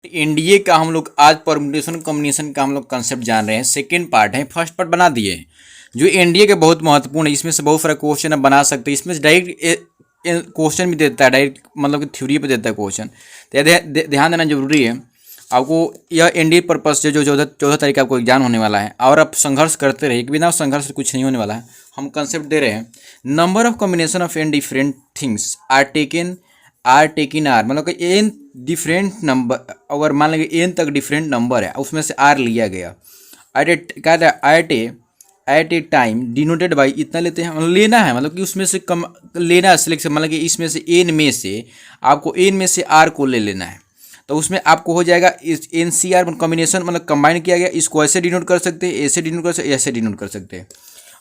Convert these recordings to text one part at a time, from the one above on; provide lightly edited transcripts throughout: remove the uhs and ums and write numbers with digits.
NDA का हम लोग आज परम्यूटेशन कॉम्बिनेशन का हम लोग कंसेप्ट जान रहे हैं। सेकंड पार्ट है, फर्स्ट पार्ट बना दिए हैं जो एनडीए के बहुत महत्वपूर्ण है। इसमें से बहुत सारा क्वेश्चन आप बना सकते हैं। इसमें से डायरेक्ट क्वेश्चन भी देता है, डायरेक्ट मतलब कि थ्योरी पे देता है क्वेश्चन। तो ध्यान देना जरूरी है आपको। यह एनडीए पर्पस जो 14 तारीख का आपको एग्जाम होने वाला है और आप संघर्ष करते रहिए कि बिना संघर्ष से कुछ नहीं होने वाला है। हम कंसेप्ट दे रहे हैं, number of combination of n different things are taken r मतलब कि एन डिफरेंट नंबर, अगर मान लीजिए एन तक डिफरेंट नंबर है उसमें से आर लिया गया at a time denoted by इतना लेते हैं, मतलब लेना है, मतलब कि उसमें से कम लेना है सिलेक्शन, मतलब कि इसमें से एन में से आपको एन में से आर को ले लेना है। तो उसमें आपको हो जाएगा इस एन सी आर कॉम्बिनेशन, मतलब कंबाइन किया गया। इसको ऐसे डिनोट कर सकते हैं, ऐसे डिनोट कर सकते हैं, ऐसे डिनोट कर सकते हैं।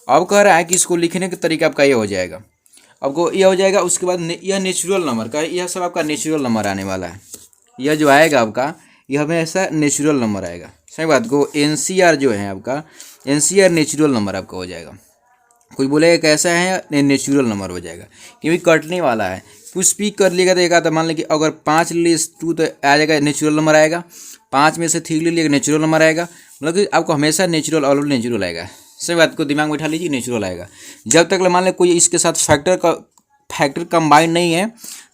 अब कह रहा है कि इसको लिखने का तरीका आपका ये हो जाएगा, आपको यह हो जाएगा। उसके बाद यह नेचुरल नंबर का, यह सब आपका नेचुरल नंबर आने वाला है। यह जो आएगा आपका, यह हमें ऐसा नेचुरल नंबर आएगा। सही बात को एनसीआर जो है आपका, एनसीआर नेचुरल नंबर आपका हो जाएगा। कोई बोलेगा कैसा है, नेचुरल नंबर हो जाएगा क्योंकि कटने वाला है। कुछ भी कर लिएगा तो एक आता, मान लीजिए अगर 5 ले 2 तो आ जाएगा नेचुरल नंबर आएगा। 5 में से 3 ले लिएगा नेचुरल नंबर आएगा। मतलब कि आपको हमेशा नेचुरल और नेचुरल आएगा। सही बात को दिमाग में बैठा लीजिए, नेचुरल आएगा। जब तक मान लें कोई इसके साथ फैक्टर कंबाइन नहीं है,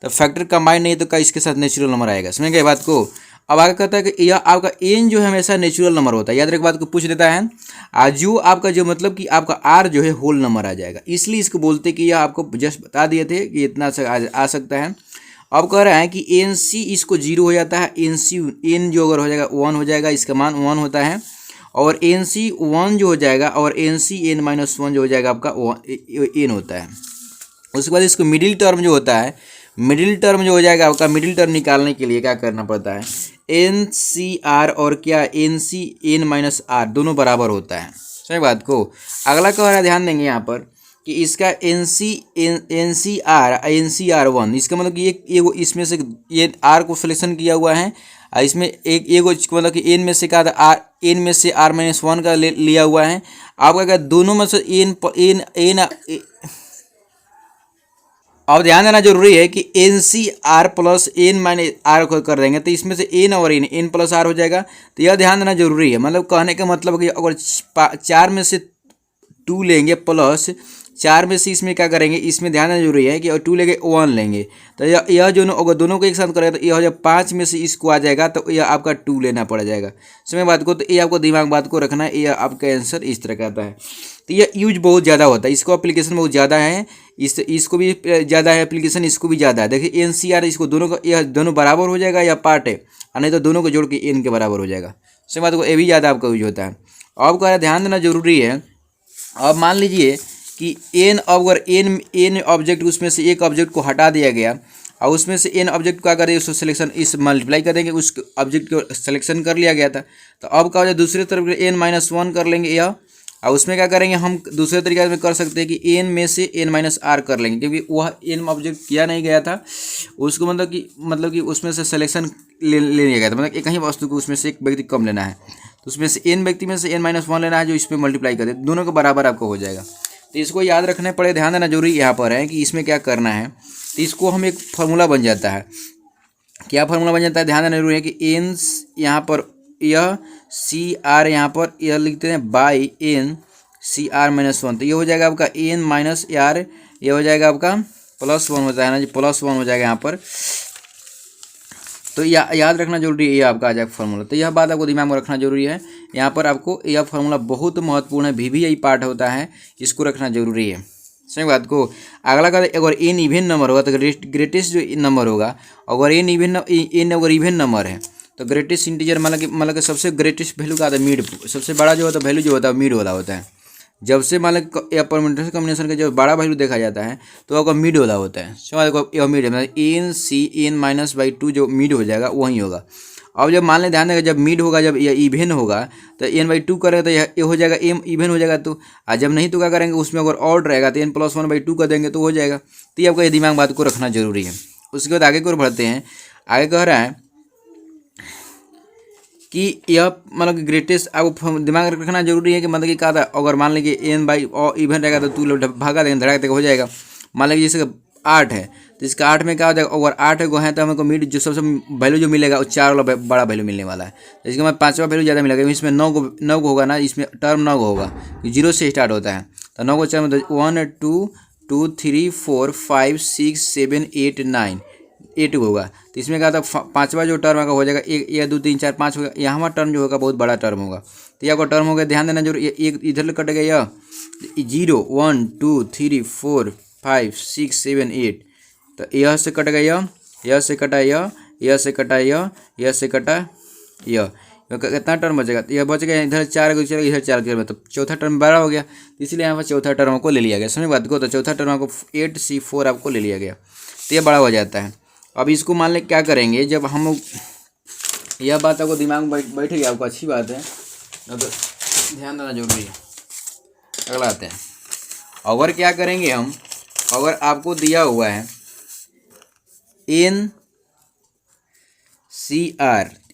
तो फैक्टर कंबाइन नहीं है तो का इसके साथ नेचुरल नंबर आएगा। समझ गए बात को। अब आगे कहता है कि यह आपका एन जो है हमेशा नेचुरल नंबर होता है। याद रख बात को, पूछ देता है आज जो आपका जो मतलब कि आपका आर जो है होल नंबर आ जाएगा, इसलिए इसको बोलते कि यह आपको जस्ट बता दिए थे कि इतना आ सकता है। अब कह रहा है कि एन सी इसको 0 हो जाता है, एन सी एन जो अगर हो जाएगा 1 हो जाएगा, इसका मान 1 होता है। और एन सी 1 जो हो जाएगा और एन सी एन माइनस 1 जो हो जाएगा आपका एन होता है। उसके बाद इसको मिडिल टर्म जो होता है, मिडिल टर्म जो हो जाएगा आपका, मिडिल टर्म निकालने के लिए क्या करना पड़ता है, एन सी आर और क्या n C n minus r दोनों बराबर होता है। सही बात को। अगला कह रहा है, ध्यान देंगे यहाँ पर कि इसका एन सी आर 1, इसका मतलब कि एक इसमें से ये आर को सिलेक्शन किया हुआ है। इसमें एक मतलब कि एन में से क्या था, एन में से आर माइनस 1 का लिया हुआ है। आपका क्या दोनों में से एन अब ध्यान देना जरूरी है कि n C r plus n minus r को कर देंगे तो इसमें से एन और एन प्लस आर हो जाएगा। तो यह ध्यान देना जरूरी है। मतलब कहने का मतलब कि अगर 4 में से 2 लेंगे प्लस 4 में से इसमें क्या करेंगे, इसमें ध्यान देना जरूरी है कि 2 लेंगे 1 लेंगे। तो यह जो अगर दोनों को एक साथ करेगा तो यह जब 5 में से इसको आ जाएगा तो यह आपका 2 लेना पड़ जाएगा। समय बात को, तो ये आपको दिमाग बात को रखना है। यह आपका आंसर इस तरह का आता है। तो यह यूज बहुत ज़्यादा होता है, इसको एप्लीकेशन बहुत ज़्यादा है, इसको भी ज़्यादा है एप्लीकेशन, इसको भी ज़्यादा है। देखिए एन सी आर, इसको दोनों का, यह दोनों बराबर हो जाएगा या पार्ट है, और नहीं तो दोनों को जोड़ के एन के बराबर हो जाएगा। सही बात को, ये भी ज़्यादा आपका यूज होता है। अब का ध्यान देना जरूरी है। अब मान लीजिए कि एन, अगर एन ऑब्जेक्ट, उसमें से एक ऑब्जेक्ट को हटा दिया गया और उसमें से एन ऑब्जेक्ट को क्या करेंगे, उसको सिलेक्शन इस मल्टीप्लाई कर देंगे, उस ऑब्जेक्ट को सिलेक्शन कर लिया गया था। तो अब क्या हो जाए, दूसरी तरफ एन माइनस 1 कर लेंगे यह, और उसमें क्या करेंगे हम दूसरे तरीके में कर सकते हैं कि एन में से एन माइनस आर कर लेंगे, क्योंकि वह एन ऑब्जेक्ट किया नहीं गया था उसको, मतलब कि उसमें से सिलेक्शन ले लिया गया था। मतलब एक ही वस्तु को उसमें से एक व्यक्ति कम लेना है, तो उसमें से एन व्यक्ति में से एन माइनस 1 लेना है जो इस पर मल्टीप्लाई कर दे, दोनों के बराबर आपको हो जाएगा। तो इसको याद रखने पड़े, ध्यान देना जरूरी यहाँ पर है कि इसमें क्या करना है। तो इसको हम एक फार्मूला बन जाता है। क्या फार्मूला बन जाता है, ध्यान देना जरूरी है कि एन यहाँ पर यह सी आर यहाँ पर यह लिखते हैं by n C r minus 1, तो ये हो जाएगा आपका एन माइनस आर, ये हो जाएगा आपका +1 होता है ना जी, +1 हो जाएगा यहाँ पर। तो याद रखना जरूरी है, ये आपका आ जाएगा फार्मूला। तो यह बात आपको दिमाग में रखना जरूरी है। यहाँ पर आपको यह फार्मूला बहुत महत्वपूर्ण है, VVI पार्ट होता है, इसको रखना जरूरी है। सही बात को। अगला का, अगर एन इवन नंबर होगा तो ग्रेटेस्ट जो नंबर होगा, अगर एन अगर इवन नंबर है तो ग्रेटेस्ट इंटीजर मतलब कि सबसे ग्रेटेस्ट वैल्यू का आता है मिड, सबसे बड़ा जो होता है वैल्यू जो होता है मिड वाला होता है। जब से परम्यूटेशन कॉम्बिनेशन का जब बड़ा वैल्यू देखा जाता है तो आपका मिड वाला होता है। समझ, यह मिड है, मतलब n C n minus by 2 जो मिड हो जाएगा वही होगा। अब जब मान लें, ध्यान देगा, जब मिड होगा, जब यह इवन होगा तो एन बाई 2 करेगा तो ये हो जाएगा एम इवन हो जाएगा। तो जब नहीं तो क्या करेंगे, उसमें अगर ऑड रहेगा तो n+1/2 कर देंगे तो हो जाएगा। तो ये आपका ये दिमाग बात को रखना जरूरी है। उसके बाद आगे की ओर बढ़ते हैं। आगे कह रहा है कि यह मतलब कि ग्रेटेस्ट आपको दिमाग रखना जरूरी है कि मतलब कि क्या था, अगर मान लीजिए एन बाई इवन रहेगा तो 2 भागा देंगे, धड़ाक तक हो जाएगा। मान लीजिए जैसे 8 है, तो इसका 8 में क्या हो जाएगा, अगर 8 गो है तो हमको मिड जो सबसे वैल्यू जो मिलेगा वो 4 वाला बड़ा वैल्यू मिलने वाला है। तो इसके बाद 5वां वैल्यू ज़्यादा मिलेगा, इसमें 9 गो होगा ना, इसमें टर्म 9 गो होगा, 0 से स्टार्ट होता है। तो 9 को 4 में 1 2 2 3 4 5 6 7 8 9 8 होगा। तो इसमें क्या था, 5वां जो टर्म हो जाएगा 1 2 3 4 5 होगा, यहाँ टर्म जो होगा बहुत बड़ा टर्म होगा। तो यह को टर्म हो गया, ध्यान देना जरूर, एक इधर कट गया, यह 0 1 2 3 4 5 6 7 8, तो यह से कट गया, यह से कटा, यह से कटा, यह से कटा, यह कितना टर्म बचेगा, यह बच गया, इधर 4 चलेगा, इधर 4 मतलब चौथा टर्म बड़ा हो गया, तो इसलिए यहाँ पर चौथा टर्म को ले लिया गया। समझ बात को, तो चौथा टर्म आपको 8C4 आपको ले लिया गया, तो यह बड़ा हो जाता है। अब इसको मान लें क्या करेंगे, जब हम यह बात आपको दिमाग में बैठ गया आपको, अच्छी बात है, तो ध्यान देना जरूरी है। अगला आते हैं, अगर क्या करेंगे हम, अगर आपको दिया हुआ है NCR,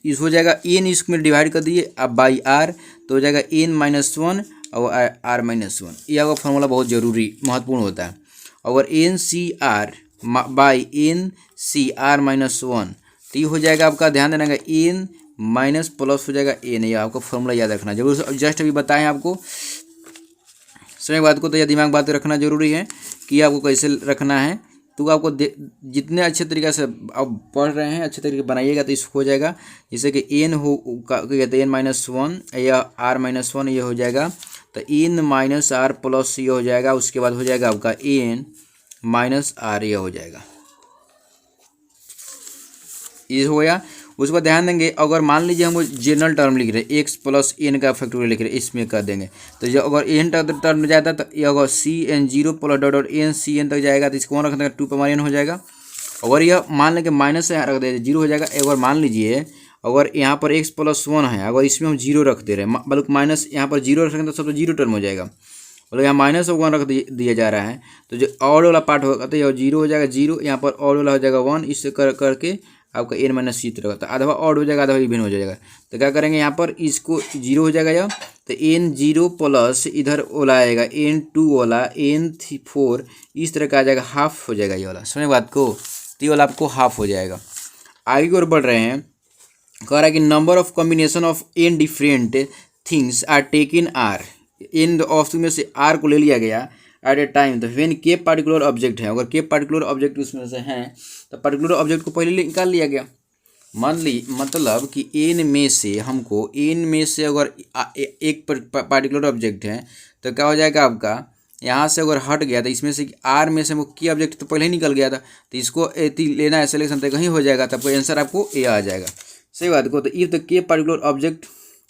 इस हो जाएगा n, इसमें डिवाइड कर दिए अब बाई r, तो हो जाएगा n-1 और r-1। यह आपका फॉर्मूला बहुत ज़रूरी महत्वपूर्ण होता है। अगर NCR बाई NCR-1, तो ये हो जाएगा आपका, ध्यान देना n माइनस प्लस हो जाएगा n, यह आपका फॉर्मूला याद रखना जरूर। जस्ट अभी बताएं आपको समय बात को, तो यह दिमाग बात रखना जरूरी है कि आपको कैसे रखना है। तो आपको जितने अच्छे तरीके से आप पढ़ रहे हैं अच्छे तरीके बनाइएगा तो इसको हो जाएगा, जैसे कि n हो कहते हैं n-1 या r-1, ये हो जाएगा, तो n माइनस r प्लस ये हो जाएगा, उसके बाद हो जाएगा आपका n माइनस r, ये हो जाएगा, ये हो गया। उसके बाद ध्यान देंगे, अगर मान लीजिए हम जनरल टर्म लिख रहे हैं x प्लस n का फैक्टोरियल लिख रहे हैं, इसमें कर देंगे, तो जो अगर n टर्म में जाता है तो ये अगर cn0 plus dot n cn तक जाएगा, तो इसको रख देंगे 2 हो जाएगा। अगर यह मान लें कि माइनस से यहाँ रख दे 0 हो जाएगा। अगर मान लीजिए अगर यहाँ पर x प्लस 1 है, अगर इसमें हम 0 रख दे रहे हैं, मतलब माइनस यहाँ पर 0 रखेंगे तो सब तो 0 टर्म हो जाएगा, मतलब यहाँ -1 रख दिया जा रहा है, तो जो ऑड वाला पार्ट होगा तो यह 0 हो जाएगा 0, यहाँ पर ऑड वाला हो जाएगा 1, इससे करके आपका n-c रहेगा, तो आधा ऑड हो जाएगा आधा इवन हो जाएगा। तो क्या करेंगे, यहाँ पर इसको 0 हो जाएगा यह, तो n0 प्लस इधर वाला आएगा n2 वाला n4, इस तरह का आ जाएगा, हाफ हो जाएगा ये वाला। समझ बात को, तो ये वाला आपको हाफ हो जाएगा। आगे की ओर बढ़ रहे हैं, कह रहा है कि number of combination of n different things are taken r, n of में से r को ले लिया गया एट ए टाइम, तो व्हेन के पार्टिकुलर ऑब्जेक्ट है, अगर के पार्टिकुलर ऑब्जेक्ट उसमें से हैं तो पार्टिकुलर ऑब्जेक्ट को पहले निकाल लिया गया। मतलब कि n में से हमको, n में से अगर एक पार्टिकुलर ऑब्जेक्ट है तो क्या हो जाएगा आपका, यहाँ से अगर हट गया तो इसमें से r में से हमको की ऑब्जेक्ट तो पहले ही निकल गया था, तो इसको लेना है सिलेक्शन, तो कहीं हो जाएगा, तो आपको आंसर आपको ए आ जाएगा। सही बात को, तो इफ द के पार्टिकुलर ऑब्जेक्ट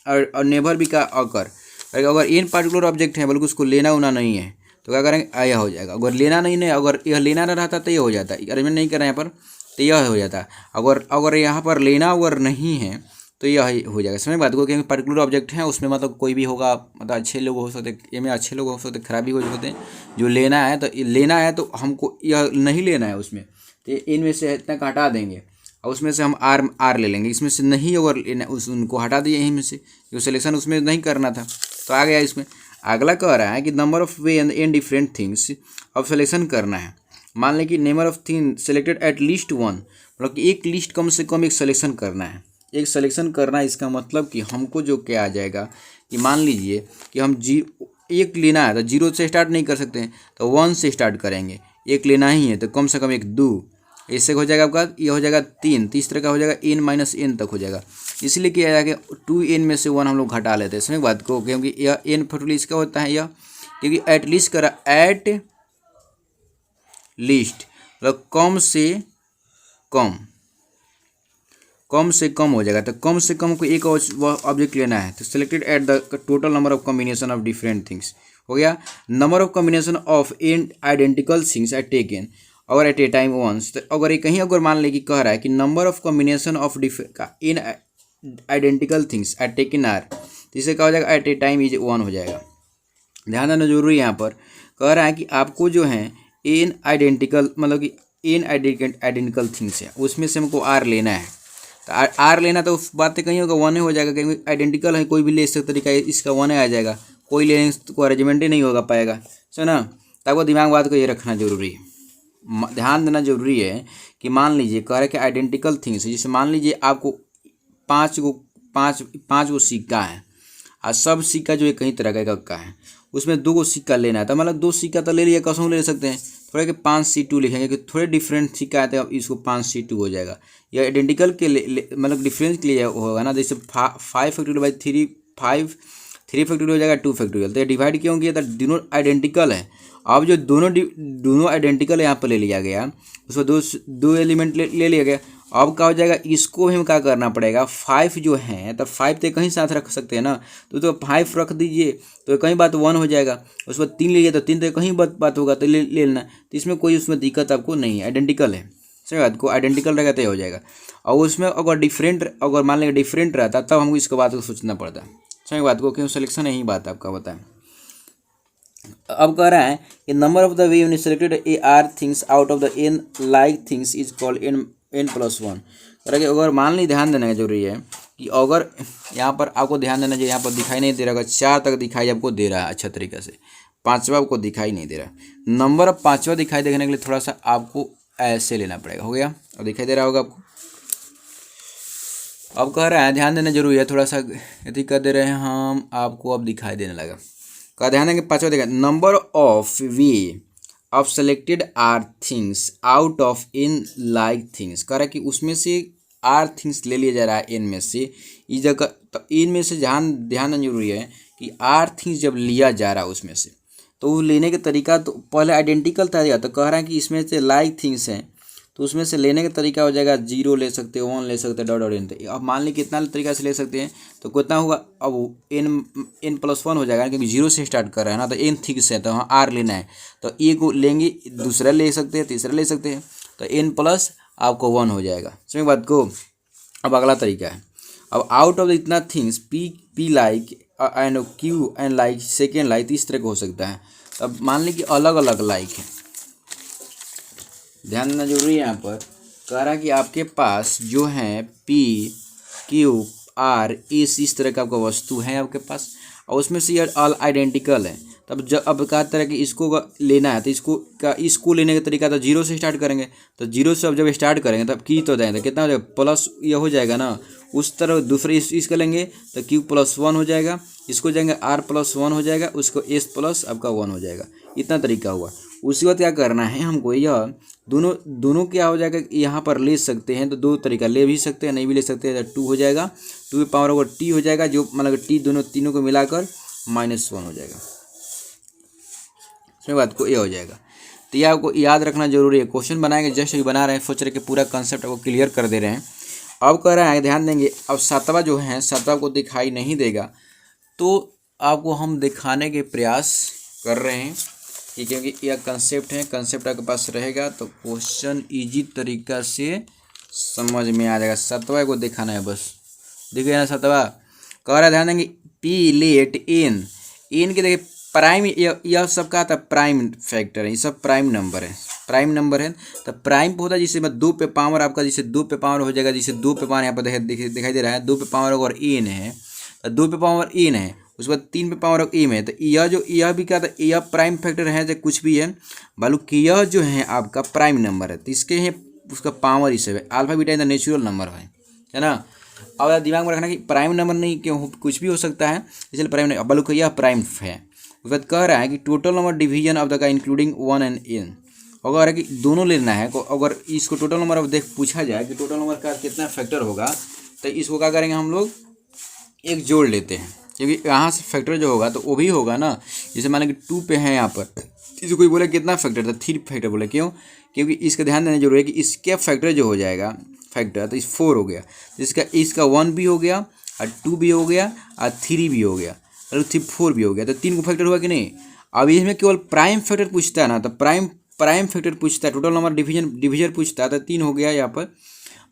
और नेवर भी का अकर, अगर n पार्टिकुलर ऑब्जेक्ट है बल्कि उसको लेना उना नहीं है तो क्या करेंगे, यह हो जाएगा। अगर लेना नहीं है, अगर यह लेना ना रहता तो यह हो जाता, अरेंजमेंट नहीं कर रहे हैं यहाँ पर तो यह हो जाता। अगर यहाँ पर लेना अगर नहीं है तो यह हो जाएगा। समझ बात को, क्योंकि पर्टिकुलर ऑब्जेक्ट है उसमें मतलब कोई भी होगा, मतलब अच्छे लोग हो सकते, ये में अच्छे लोग हो सकते, खराब भी हो सकते हैं। जो लेना है तो हमको यह नहीं लेना है उसमें, तो इनमें से इतना का हटा देंगे और उसमें से हम आर ले लेंगे। इसमें से नहीं अगर लेना उनको हटा दिए, यहीं में से जो सिलेक्शन उसमें नहीं करना था तो आ गया इसमें। अगला कह रहा है कि number of way and different things अब सिलेक्शन करना है। मान लें कि number of thing selected at least 1, मतलब कि एक लिस्ट कम से कम एक सिलेक्शन करना है। एक सिलेक्शन करना है इसका मतलब कि हमको जो क्या आ जाएगा कि मान लीजिए कि हम एक लेना है तो 0 से स्टार्ट नहीं कर सकते हैं, तो 1 से स्टार्ट करेंगे। एक लेना ही है तो कम से कम एक 2, इससे हो जाएगा आपका, ये हो जाएगा 3, तीसरे का हो जाएगा n-n तक हो जाएगा। इसलिए क्या जाएगा 2n में से 1 हम लोग घटा लेते हैं। समझ बात को, क्योंकि यह n फैक्टोरियल इसका होता है, यह क्योंकि एट लीस्ट करा, एट लीस्ट मतलब कम से कम हो जाएगा। तो कम से कम को एक ऑब्जेक्ट लेना है, तो selected at the total number of combination of different things हो गया। Number of combination of n identical things are taken और एट ए टाइम वंस, तो अगर कहीं अगर मान ले कि कह रहा है कि number of combination of n identical things are taken r, तो इसे क्या हो जाएगा, एट ए टाइम इज 1 हो जाएगा। ध्यान देना जरूरी है। यहाँ पर कह रहा है कि आपको जो है इन आइडेंटिकल, मतलब कि इन आइडेंटिकल थिंग्स है उसमें से हमको आर लेना है। तो आर लेना तो उस बात से कहीं होगा 1 हो जाएगा, क्योंकि आइडेंटिकल है, कोई भी ले सकता तरीका इसका 1 आ जाएगा, कोई लेने को अरेंजमेंट ही नहीं होगा पाएगा। सो ना, तो आपको दिमाग बात को ये रखना जरूरी है। ध्यान देना जरूरी है कि मान लीजिए कह रहे कि आइडेंटिकल थिंग्स है, जैसे मान लीजिए आपको पाँच गो सिक्का है और सब सिक्का जो है कई तरह का इकक्का है, उसमें 2 गो सिक्का लेना है, तो मतलब 2 सिक्का तो ले लिया, कसम ले सकते हैं थोड़ा कि 5C2 लिखेंगे कि थोड़े डिफरेंट सिक्का आते हैं, अब इसको 5C2 हो जाएगा। या आइडेंटिकल के मतलब डिफरेंस के लिए होगा ना, जैसे 5 फैक्टोरियल 3 फैक्टोरियल हो जाएगा 2 फैक्टोरियल, तो ये डिवाइड क्यों किया था, दोनों आइडेंटिकल है। अब जो दोनों आइडेंटिकल यहाँ पर ले लिया गया, उसको दो एलिमेंट ले लिया गया। अब क्या हो जाएगा, इसको हमें क्या करना पड़ेगा, 5 जो है तो 5 तो कहीं साथ रख सकते हैं ना, तो 5 रख दीजिए तो कहीं बात 1 हो जाएगा। उसके बाद 3 लीजिए तो 3 तो कहीं बात होगा, तो ले लेना, तो इसमें कोई उसमें दिक्कत आपको नहीं है, आइडेंटिकल है। सही बात को आइडेंटिकल रहेगा तो हो जाएगा। और उसमें अगर मान लेंगे डिफरेंट रहता तब हमको इसके बात को सोचना पड़ता। सही बात को क्यों सिलेक्शन यही बात आपका बताएं। अब कह रहा है कि नंबर ऑफ द वे यून selected A R things out of the N like things is called n+1। कह रहा है कि अगर मान ली, ध्यान देना जरूरी है कि अगर यहाँ पर आपको ध्यान देना चाहिए, यहाँ पर दिखाई नहीं दे रहा, 4 तक दिखाई आपको दे रहा है अच्छा तरीके से, 5वां आपको दिखाई नहीं दे रहा। नंबर ऑफ 5वां दिखाई देने के लिए थोड़ा सा आपको ऐसे लेना पड़ेगा, हो गया, और दिखाई दे रहा होगा आपको। अब कह रहा है ध्यान देना जरूरी है, थोड़ा सा यदि कर दे रहे हैं हम आपको, अब दिखाई देने लगा। का ध्यान देंगे 5वां देखा, number of way of selected r things out of n like things. कह रहा है कि उसमें से आर थिंग्स ले लिया जा रहा है n में से, इस जगह तो n में से ध्यान देना जरूरी है कि आर थिंग्स जब लिया जा रहा है उसमें से, तो वो लेने का तरीका तो पहले आइडेंटिकल था, तो कह रहा है कि इसमें से लाइक थिंग्स हैं, तो उसमें से लेने का तरीका हो जाएगा 0 ले सकते हैं, 1 ले सकते हैं, डॉट। अब मान ली कितना तरीका से ले सकते हैं, तो कितना होगा, अब n+1 हो जाएगा, क्योंकि 0 से स्टार्ट कर रहे हैं ना, तो n थिंग्स है तो वहाँ r लेना है, तो ए को लेंगे, दूसरा ले सकते हैं, तीसरा ले सकते हैं, तो n+ आपको 1 हो जाएगा। समझ बात को। अब अगला तरीका है, अब आउट ऑफ द इतना things P like and Q and like second like, इस तरह का हो सकता है। अब मान ली कि अलग अलग लाइक है, ध्यान देना जरूरी है। यहाँ पर कह रहा है कि आपके पास जो है PQR इस तरह का आपका वस्तु है आपके पास, और उसमें से ये ऑल आइडेंटिकल है। तब जब अब कहा तरह कि इसको लेना है, तो इसको लेने का तरीका तो 0 से स्टार्ट करेंगे, तो 0 से अब जब स्टार्ट करेंगे तब की तो जाएगा, कितना हो जाएगा, प्लस ये हो जाएगा ना, उस तरह दूसरे इसका लेंगे तो Q+1 हो जाएगा, इसको जाएंगे R+1 हो जाएगा, उसको S+ आपका 1 हो जाएगा। इतना तरीका हुआ। उसके बाद क्या करना है हमको, यह दोनों क्या हो जाएगा, यहाँ पर ले सकते हैं तो 2 तरीका, ले भी सकते हैं नहीं भी ले सकते हैं, तो 2 हो जाएगा, 2 की पावर अगर t हो जाएगा, जो मतलब t तीनों को मिलाकर -1 हो जाएगा। इसमें बात को ये हो जाएगा। तो यह आपको याद रखना जरूरी है। क्वेश्चन बनाएंगे जस्ट अभी बना रहे हैं, सोच रहे कि पूरा कंसेप्ट आपको क्लियर कर दे रहे हैं। अब कह रहा है ध्यान देंगे, अब 7वां जो है 7वां को दिखाई नहीं देगा, तो आपको हम दिखाने के प्रयास कर रहे हैं कि क्योंकि यह कंसेप्ट है, कंसेप्ट आपके पास रहेगा तो क्वेश्चन ईजी तरीका से समझ में आ जाएगा। 7वां को दिखाना है बस, दिखेगा ना 7वां। कह रहा है ध्यान देंगे, पी लेट इन के देखिए प्राइम, यह सब का था प्राइम फैक्टर है, ये सब प्राइम नंबर है, प्राइम नंबर है। तो प्राइम होता है जिससे 2 पे पावर आपका, जिससे 2 पे पावर हो जाएगा, जिससे 2 पे पावर यहाँ पर दिखाई दे रहा है, 2 पे पावर अगर इन है तो 2 पे पावर इन है, उसके बाद 3 पे पावर एम है, तो यह भी क्या था, यह प्राइम फैक्टर है चाहे कुछ भी है, मालूम कि यह जो है आपका प्राइम नंबर है, तो इसके हैं उसका पावर इस है, alpha beta in the natural number है ना। अब दिमाग में रखना कि प्राइम नंबर नहीं क्यों, कुछ भी हो सकता है, इसलिए प्राइम नहीं, बल्कि यह प्राइम है। उसके बाद कह रहा है कि total number division of the का इंक्लूडिंग 1 एंड n। अगर है कि दोनों लेना है, अगर इसको टोटल नंबर अब पूछा जाए कि टोटल नंबर का कितना फैक्टर होगा, तो इसको क्या करेंगे हम लोग, एक जोड़ लेते हैं, क्योंकि यहाँ से फैक्टर जो होगा तो वो भी होगा ना। जैसे मान लीजिए 2 पे है यहाँ पर, इसे कोई बोले कितना फैक्टर था, 3 फैक्टर बोले, क्यों, क्योंकि इसका ध्यान देना जरूरी है कि इसके फैक्टर जो हो जाएगा फैक्टर, तो इस 4 हो गया, इसका 1 भी हो गया और 2 भी हो गया और 3 भी हो गया, और 4 भी हो गया, तो 3 को फैक्टर हुआ कि नहीं। अब इसमें केवल प्राइम फैक्टर पूछता है ना, तो प्राइम फैक्टर पूछता है, टोटल नंबर डिवीजन पूछता है, तो 3 हो गया यहाँ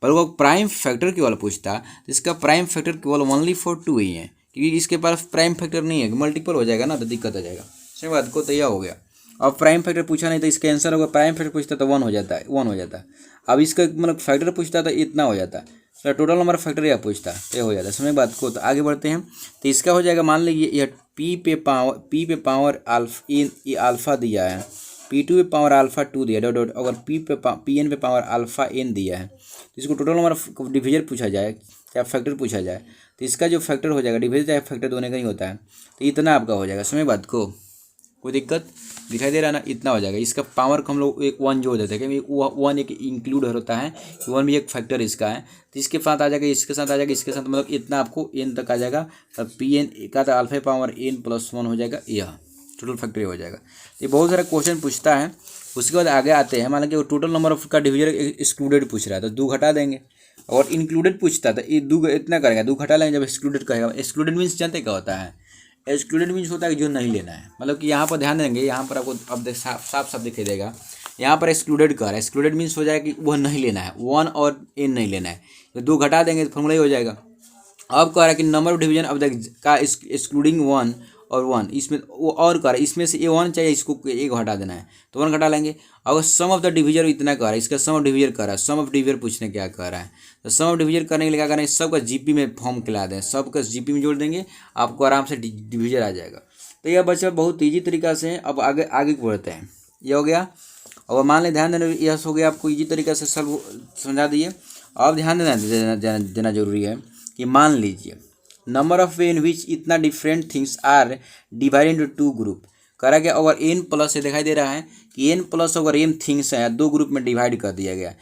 पर वो प्राइम फैक्टर केवल पूछता है, तो इसका प्राइम फैक्टर केवल ओनली फॉर 2 ही है, क्योंकि इसके पास प्राइम फैक्टर नहीं है, मल्टीपल हो जाएगा ना, तो दिक्कत आ जाएगा। सही बात को, तो यह हो गया। अब प्राइम फैक्टर पूछा नहीं तो इसका आंसर होगा, प्राइम फैक्टर पूछता तो 1 हो जाता है, 1 हो जाता है। अब इसका मतलब फैक्टर पूछता तो इतना हो जाता है, तो टोटल नंबर फैक्टर यह पूछता है, तो हो जाता है। समझ बात को, तो आगे बढ़ते हैं। तो इसका हो जाएगा, मान लीजिए यह P पे पावर अल्फा दिया है, P2 पे पावर अल्फा 2 दिया डॉट डॉट, अगर Pn पे पावर अल्फा n दिया है तो इसको टोटल नंबर ऑफ डिवीजर पूछा जाए या फैक्टर पूछा जाए तो इसका जो फैक्टर हो जाएगा डिवीजर चाहे फैक्टर दोनों का ही होता है, तो इतना आपका हो जाएगा। समझ बात को, कोई दिक्कत दिखाई दे रहा है ना, इतना हो जाएगा। इसका पावर को हम लोग एक 1 जोड़ देते हैं, क्योंकि 1 एक इंक्लूड होता है, 1 भी एक फैक्टर इसका है, तो इसके साथ आ जाएगा, इसके साथ आ जाएगा, इसके साथ, मतलब इतना आपको n तक आ जाएगा। तब Pn का तो अल्फा पावर n प्लस 1 हो जाएगा, यह टोटल फैक्टर हो जाएगा। ये बहुत सारा क्वेश्चन पूछता है। उसके बाद आगे आते हैं, मान लो कि टोटल नंबर ऑफ का डिवीजर एक्सक्लूडेड पूछ रहा है तो 2 घटा देंगे, और इंक्लूडेड पूछता था ये 2 इतना करेगा, 2 घटा लेंगे। जब एक्सक्लूडेड कहेगा, एक्सक्लूडेड मीन्स जानते क्या होता है, एक्सक्लूडेड मीन्स होता है कि जो नहीं लेना है, मतलब कि यहाँ पर ध्यान देंगे, यहाँ पर आपको अब साफ साफ दिखाई देगा, यहाँ पर एक्सक्लूडेड कर रहा है, एक्सक्लूडेड मीन्स हो जाएगा कि वह नहीं लेना है, 1 और n नहीं लेना है, तो 2 घटा देंगे तो फॉर्मूला ही हो जाएगा। अब कह रहा है कि number of division of the का एक्सक्लूडिंग 1 और 1, इसमें वो और कह रहा है इसमें से ये 1 चाहिए, इसको 1 घटा देना है तो 1 घटा लेंगे। अगर सम ऑफ द डिवीजर इतना कह रहा है, इसका सम ऑफ डिवीजर कह रहा है, सम ऑफ डिवीजर पूछने क्या कह रहा है, तो सम ऑफ डिवीजर करने के लिए क्या करेंगे, सबका जीपी में फॉर्म खिला दें, सबका जीपी में जोड़ देंगे, आपको आराम से डिवीजर आ जाएगा। तो यह बच्चा बहुत ईजी तरीका से है। अब आगे आगे बढ़ते हैं, ये हो गया। और मान लें ध्यान देना, यह हो गया, आपको ईजी तरीका से सॉल्व समझा दिए। अब ध्यान देना जरूरी है कि मान लीजिए number of way in which इतना different things are divided into 2 group. करा गया अगर n प्लस से दिखाई दे रहा है कि n प्लस अगर m थिंग्स है 2 ग्रुप में डिवाइड कर दिया गया,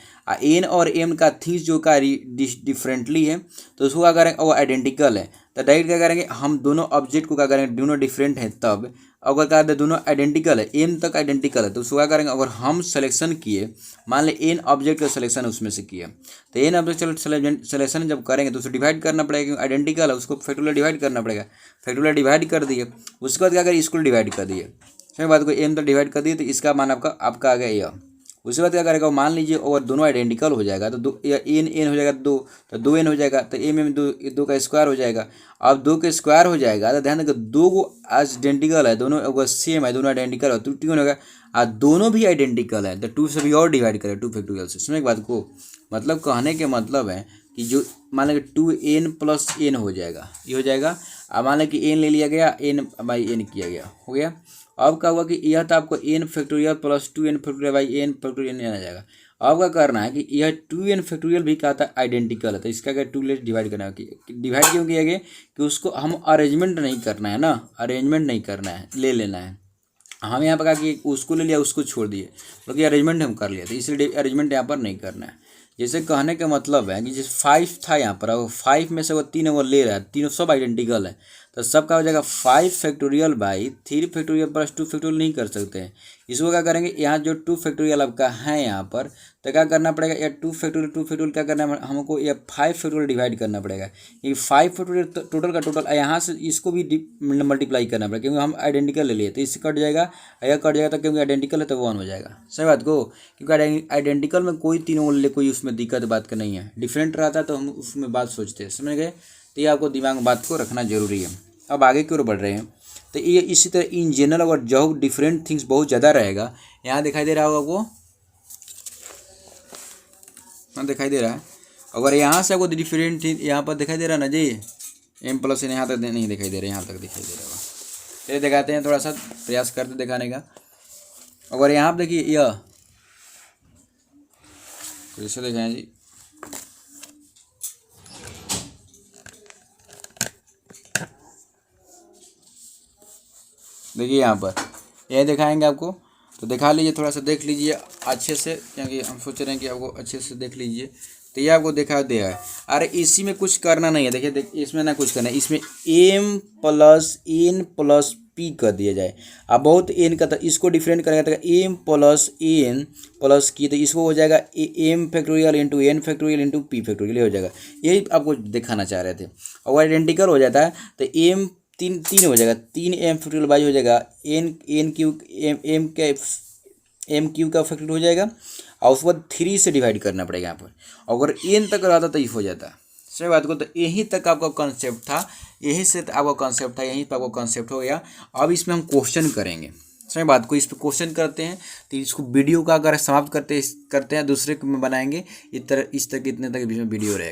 n और m का थिंग्स जो का डिफरेंटली है तो उसको क्या करेंगे, अगर आइडेंटिकल है तो डायरेक्ट क्या करेंगे, हम दोनों ऑब्जेक्ट को क्या करेंगे, दोनों डिफरेंट है तब, अगर क्या दोनों आइडेंटिकल है, m तक आइडेंटिकल है तो उसको क्या करेंगे, अगर हम सिलेक्शन किए, मान लें n ऑब्जेक्ट का सिलेक्शन उसमें से किया, तो n ऑब्जेक्ट सिलेक्शन जब करेंगे तो उसको डिवाइड करना पड़ेगा, क्योंकि आइडेंटिकल है, उसको फैक्टोरियल डिवाइड करना पड़ेगा। फैक्टोरियल डिवाइड कर दिए, उसके बाद क्या करें, इसको डिवाइड कर दिए, सही बात को m तक डिवाइड कर दिए, तो इसका मान आपका आ गया यह। उसके बाद क्या करेगा, मान लीजिए अगर दोनों आइडेंटिकल हो जाएगा तो n हो जाएगा 2, तो 2n हो जाएगा, तो m 2 का स्क्वायर हो जाएगा। अब 2 का स्क्वायर हो जाएगा तो ध्यान देगा 2 को आइडेंटिकल है, दोनों अगर सेम है, दोनों आइडेंटिकल है तो 2 होगा, और दोनों भी आइडेंटिकल है तो 2 से भी और डिवाइड करें, 2 फैक्टोरियल से। समझ बात को, मतलब कहने के मतलब है कि जो मान लें 2n प्लस n हो जाएगा, ये हो जाएगा। अब मान लें कि n ले लिया गया, n बाई n किया गया, हो गया। अब क्या हुआ कि यह तो आपको n factorial plus 2n factorial by n factorial आ जाएगा। अब क्या करना है कि यह 2n फैक्टोरियल भी क्या था, आइडेंटिकल है, तो इसका क्या 2 ले डिवाइड करना है। डिवाइड क्यों किया गया कि उसको हम अरेंजमेंट नहीं करना है ना, अरेंजमेंट नहीं करना है, ले लेना है। हम यहाँ पर कहा कि उसको ले लिया, उसको छोड़ दिए, क्योंकि अरेंजमेंट हम कर लिया, तो इसलिए अरेंजमेंट यहाँ पर नहीं करना है। जैसे कहने का मतलब है कि जैसे 5 था यहाँ पर, अगर 5 में से वो 3 वो ले रहा है, तीनों सब आइडेंटिकल है, तो सब का हो जाएगा 5 factorial by 3 factorial plus 2 factorial नहीं कर सकते हैं। इसको क्या करेंगे, यहाँ जो 2 फैक्टोरियल आपका है यहाँ पर, तो क्या करना पड़ेगा, या 2 फैक्टोरियल क्या करना है हमको, या 5 फैक्टोरियल डिवाइड करना पड़ेगा। ये 5 फैक्टोरियल टोटल का टोटल, यहाँ से इसको भी मल्टीप्लाई करना पड़ेगा, क्योंकि हम आइडेंटिकल ले लिए तो इससे कट जाएगा, यह कट जाएगा, तो क्योंकि आइडेंटिकल है तो 1 हो जाएगा। सही बात को, क्योंकि आइडेंटिकल में कोई तीनों ले, कोई उसमें दिक्कत बात का नहीं है, डिफरेंट रहता है तो हम उसमें बात सोचते हैं। समझ गए, तो ये आपको दिमाग में बात को रखना जरूरी है। अब आगे की ओर बढ़ रहे हैं, तो ये इसी तरह इन जनरल अगर जो डिफरेंट थिंग्स बहुत ज़्यादा रहेगा, यहाँ दिखाई दे रहा होगा आपको, हाँ दिखाई दे रहा है। अगर यहाँ से आपको डिफरेंट थिंग यहाँ पर दिखाई दे रहा है ना जी, m प्लस n यहाँ तक नहीं दिखाई दे रहा, यहाँ तक दिखाई दे रहा होगा। चलिए दिखाते हैं, थोड़ा सा प्रयास करते दिखाने का। अगर यहाँ पर देखिए यह कैसे दिखाएं जी, देखिए यहाँ पर यह दिखाएंगे आपको, तो दिखा लीजिए, थोड़ा सा देख लीजिए अच्छे से, क्योंकि हम सोच रहे हैं कि आपको अच्छे से देख लीजिए। तो ये आपको दिखा दिया है, अरे इसी में कुछ करना नहीं है, देखिए इसमें ना कुछ करना है, इसमें m plus n plus p कर दिया जाए। अब बहुत n का, तो इसको डिफरेंट करेंगे तो m प्लस n प्लस की, तो इसको हो जाएगा m factorial into n factorial into p factorial हो जाएगा। यही आपको दिखाना चाह रहे थे। और आइडेंटिकल हो जाता है तो m 3 हो जाएगा, 3m फैक्टोरियल बाई हो जाएगा n क्यू m क्यू का फैक्टोरियल हो जाएगा, और उसके बाद 3 से डिवाइड करना पड़ेगा यहाँ पर। अगर n तक रहता तो ये हो जाता। सही बात को, तो यहीं तक आपका कॉन्सेप्ट था, यहीं से आपका कॉन्सेप्ट था, यहीं पर आपका कॉन्सेप्ट हो गया। अब इसमें हम क्वेश्चन करेंगे। सही बात को, इस पर क्वेश्चन करते हैं, तो इसको वीडियो का अगर समाप्त करते हैं दूसरे में बनाएंगे, इस तरह कितने तक बीच में वीडियो रहेगा।